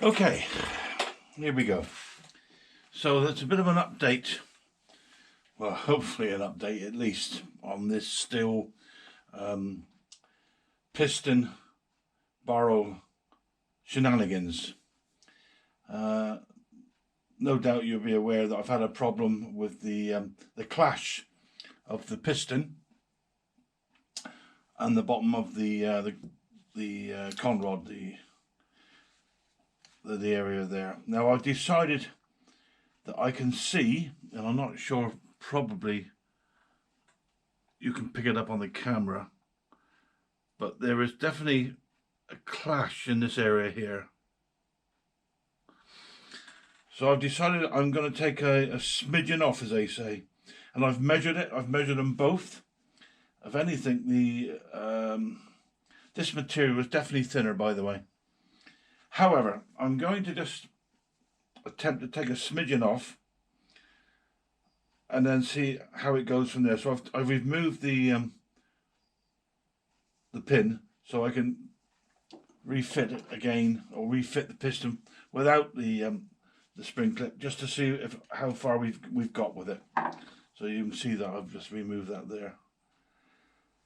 Okay, here we go. So that's a bit of an update, well, hopefully an update at least, on this Stihl piston barrel shenanigans. No doubt you'll be aware that I've had a problem with the clash of the piston and the bottom of the conrod, the area there. Now I've decided that I can see, and I'm not sure, probably you can pick it up on the camera, but there is definitely a clash in this area here. So I've decided I'm going to take a smidgen off, as they say, and I've measured it. I've measured them both. If anything, this material is definitely thinner, by the way. However, I'm going to just attempt to take a smidgen off and then see how it goes from there. So I've removed the pin so I can refit it again, or refit the piston without the spring clip, just to see how far we've got with it. So you can see that I've just removed that there.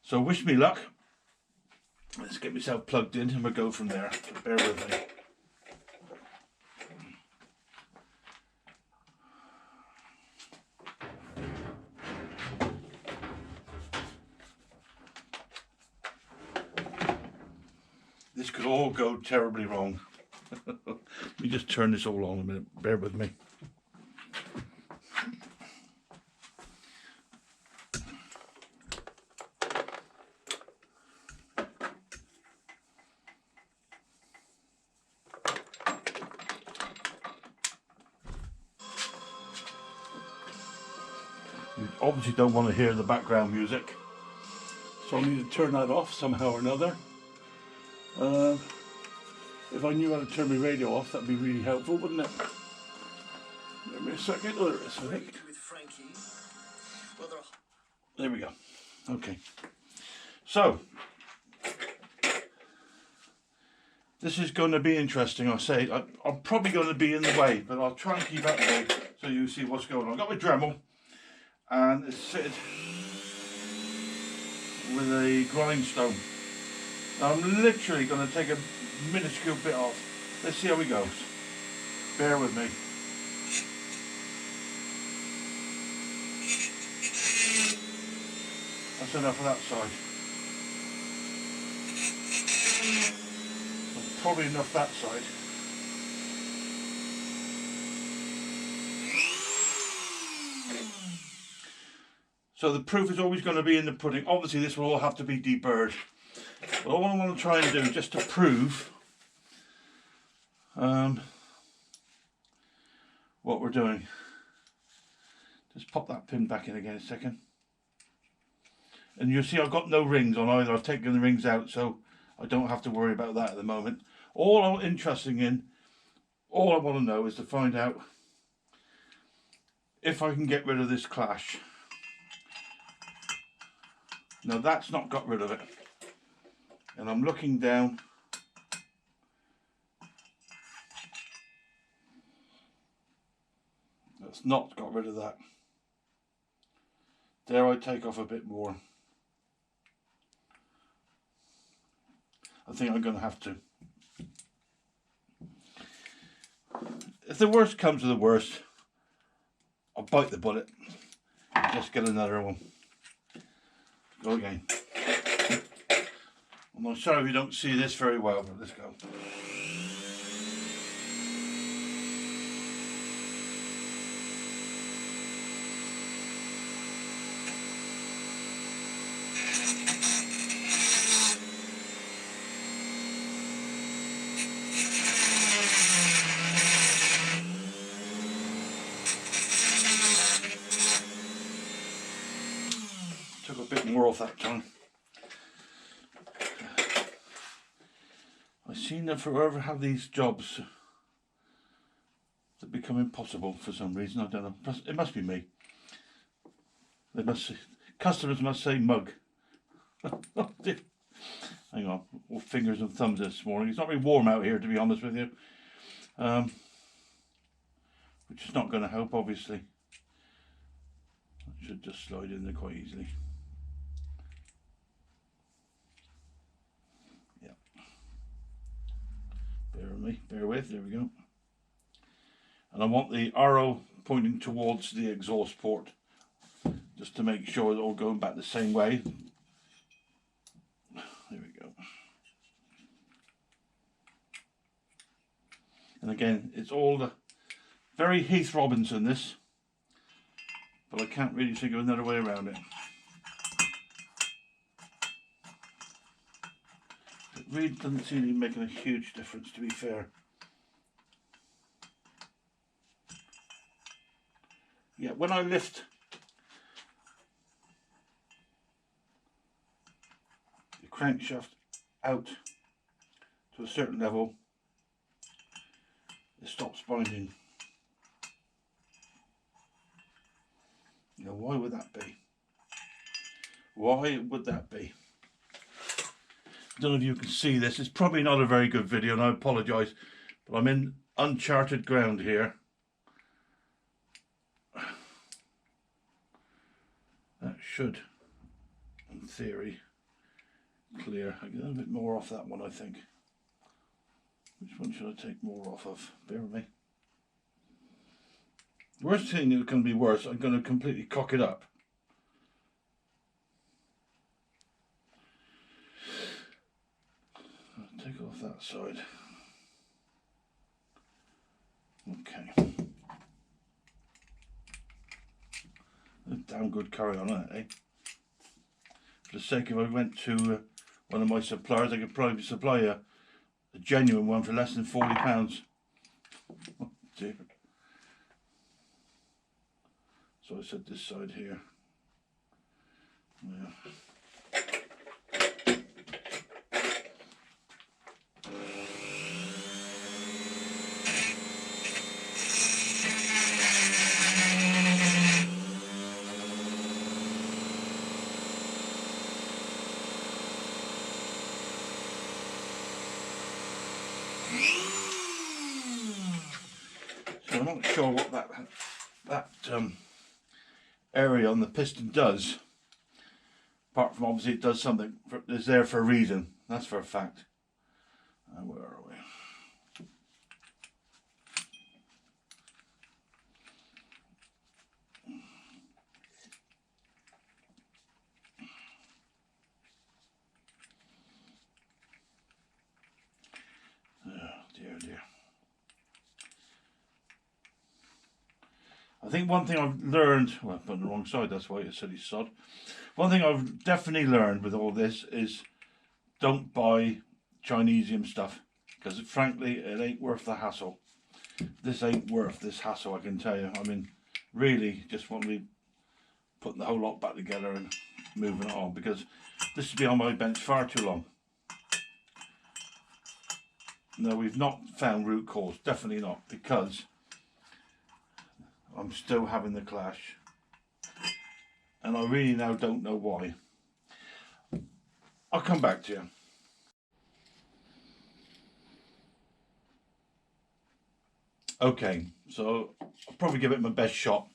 So wish me luck. Let's get myself plugged in and we'll go from there. Bear with me. This could all go terribly wrong. Let me just turn this all on a minute. Bear with me. You obviously don't want to hear the background music, so I need to turn that off somehow or another. If I knew how to turn my radio off, that'd be really helpful, wouldn't it? Give me a second. Oh, there it is, I think. There we go. Okay. So, this is going to be interesting, I say. I'm probably going to be in the way, but I'll try and keep out of the way so you see what's going on. I've got my Dremel, and it's fitted with a grindstone. Now I'm literally going to take a minuscule bit off. Let's see how it goes. Bear with me. That's enough of that side. That's probably enough that side. So the proof is always going to be in the pudding. Obviously this will all have to be deburred. But all I want to try and do, just to prove what we're doing, just pop that pin back in again a second. And you'll see I've got no rings on either. I've taken the rings out, so I don't have to worry about that at the moment. All I'm interested in, all I want to know is to find out if I can get rid of this clash. Now that's not got rid of it. And I'm looking down. That's not got rid of that. Dare I take off a bit more? I think I'm going to have to. If the worst comes to the worst, I'll bite the bullet and just get another one. Go again. I'm sorry we don't see this very well, but let's go. Took a bit more off that time. I seem to forever have these jobs that become impossible for some reason. I don't know. It must be me. They must. Customers must say mug. Hang on. All fingers and thumbs this morning. It's not very warm out here, to be honest with you. which is not going to help, obviously. It should just slide in there quite easily. Yeah. Bear with, there we go. And I want the arrow pointing towards the exhaust port, just to make sure it's all going back the same way. There we go. And again, it's all the very Heath Robinson, this, but I can't really think of another way around it. It really doesn't seem to be making a huge difference, to be fair. Yeah, when I lift the crankshaft out to a certain level, it stops binding. Now, why would that be? Why would that be? I don't know if you can see this. It's probably not a very good video, and I apologise, but I'm in uncharted ground here. That should, in theory, clear. I get a bit more off that one, I think. Which one should I take more off of? Bear with me. The worst thing that can be worse, I'm going to completely cock it up. I'll take off that side. Okay. A damn good carry on it, eh? For the sake of, if I went to one of my suppliers, I could probably supply a genuine one for less than £40. Oh dear. So I set this side here. Yeah. So I'm not sure what that area on the piston does, apart from obviously it does something, it's there for a reason, that's for a fact. Where are we? Oh dear. I think one thing I've learned, well, I put it on the wrong side, that's why it's silly sod. One thing I've definitely learned with all this is don't buy Chinesium stuff, because frankly it ain't worth the hassle. This ain't worth this hassle, I can tell you. I mean, really just want to be putting the whole lot back together and moving it on, because this has been on my bench far too long. No, we've not found root cause, definitely not, because I'm still having the clash, and I really now don't know why. I'll come back to you. Okay, so I'll probably give it my best shot.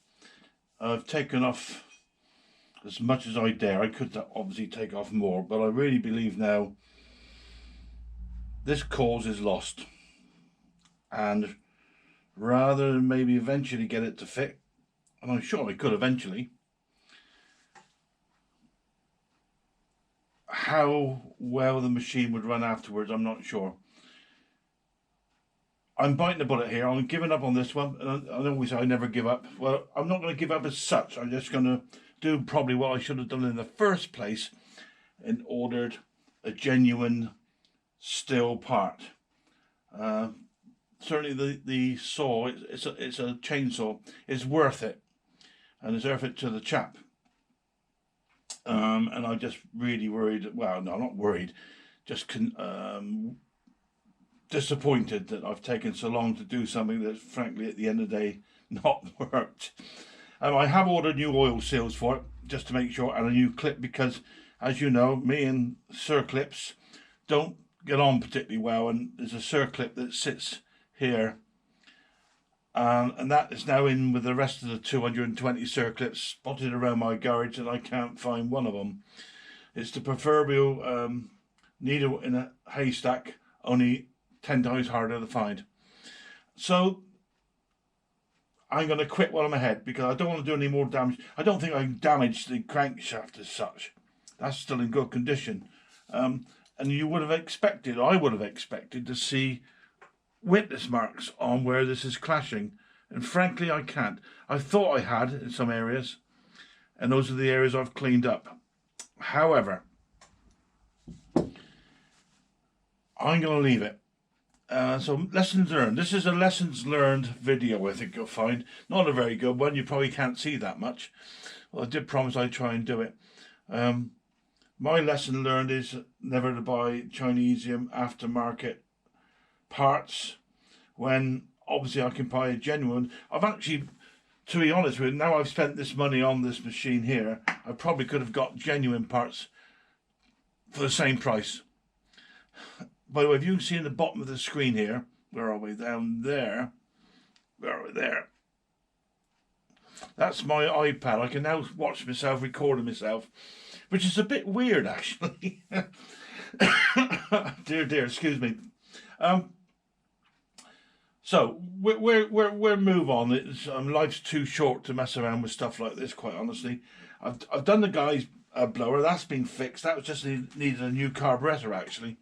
I've taken off as much as I dare. I could obviously take off more, but I really believe now this cause is lost, and rather than maybe eventually get it to fit, and I'm sure I could eventually, how well the machine would run afterwards, I'm not sure. I'm biting the bullet here. I'm giving up on this one, and I always say I never give up. Well, I'm not going to give up as such. I'm just going to do probably what I should have done in the first place and ordered a genuine Stihl part. Certainly the saw, it's a chainsaw, is worth it, and it's worth it to the chap. And I'm just really worried, well, no, I'm not worried, just disappointed that I've taken so long to do something that's frankly at the end of the day not worked. I have ordered new oil seals for it, just to make sure, and a new clip, because as you know, me and circlips don't get on particularly well, and there's a circlip that sits here and that is now in with the rest of the 220 circlips spotted around my garage, and I can't find one of them. It's the proverbial needle in a haystack, only 10 times harder to find. So I'm going to quit while I'm ahead, because I don't want to do any more damage. I don't think I damaged the crankshaft as such. That's still in good condition. And you would have expected, I would have expected to see witness marks on where this is clashing. And frankly, I can't. I thought I had in some areas, and those are the areas I've cleaned up. However, I'm going to leave it. So lessons learned. This is a lessons learned video, I think you'll find. Not a very good one. You probably can't see that much. Well, I did promise I'd try and do it. My lesson learned is never to buy Chinese aftermarket parts when obviously I can buy a genuine. I've actually, to be honest with you, now I've spent this money on this machine here, I probably could have got genuine parts for the same price. By the way, if you can see in the bottom of the screen here, where are we? Down there. Where are we? There. That's my iPad. I can now watch myself recording myself, which is a bit weird, actually. Dear, excuse me. So we'll move on. It's, life's too short to mess around with stuff like this, quite honestly. I've done the guy's blower. That's been fixed. That was just needed a new carburetor, actually.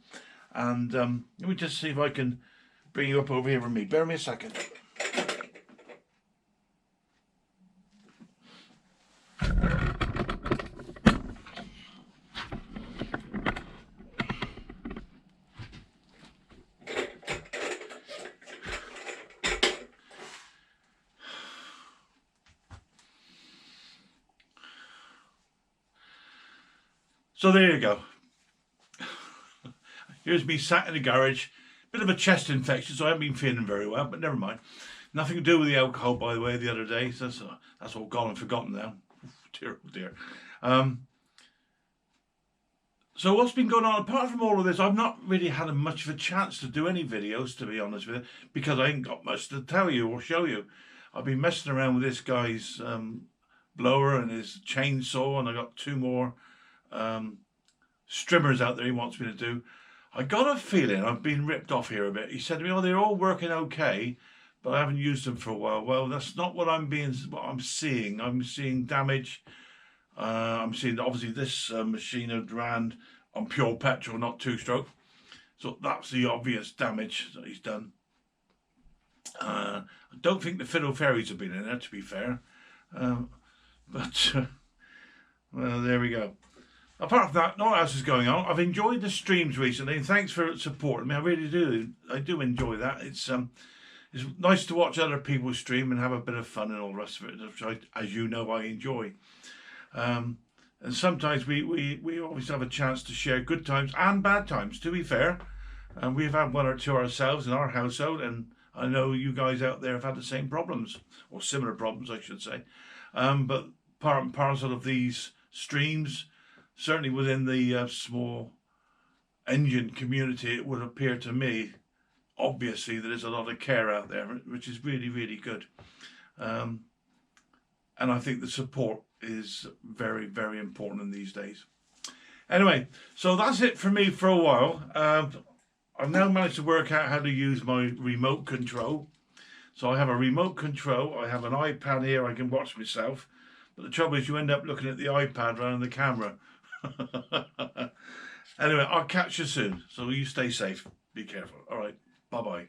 And let me just see if I can bring you up over here with me. Bear me a second. So there you go. Here's me sat in the garage. Bit of a chest infection, so I haven't been feeling very well, but never mind. Nothing to do with the alcohol, by the way, the other day. So that's all gone and forgotten now. Dear, oh dear. So what's been going on? Apart from all of this, I've not really had much of a chance to do any videos, to be honest with you, because I ain't got much to tell you or show you. I've been messing around with this guy's blower and his chainsaw, and I got two more strimmers out there he wants me to do. I got a feeling I've been ripped off here a bit. He said to me, "Oh, they're all working okay, but I haven't used them for a while." Well, that's not what I'm seeing. I'm seeing damage. I'm seeing obviously this machine had ran on pure petrol, not two-stroke. So that's the obvious damage that he's done. I don't think the fiddle fairies have been in there, to be fair. But well, there we go. Apart from that, not else is going on. I've enjoyed the streams recently, and thanks for supporting me. I really do. I do enjoy that. It's nice to watch other people stream and have a bit of fun and all the rest of it, which as you know, I enjoy. And sometimes we always have a chance to share good times and bad times, to be fair. And we've had one or two ourselves in our household, and I know you guys out there have had the same problems, or similar problems, I should say. But part and parcel of these streams, certainly within the small engine community, it would appear to me, obviously, that there's a lot of care out there, which is really, really good. And I think the support is very, very important in these days. Anyway, so that's it for me for a while. I've now managed to work out how to use my remote control. So I have a remote control, I have an iPad here, I can watch myself. But the trouble is you end up looking at the iPad rather than the camera. Anyway, I'll catch you soon. So you stay safe. Be careful. All right. Bye-bye.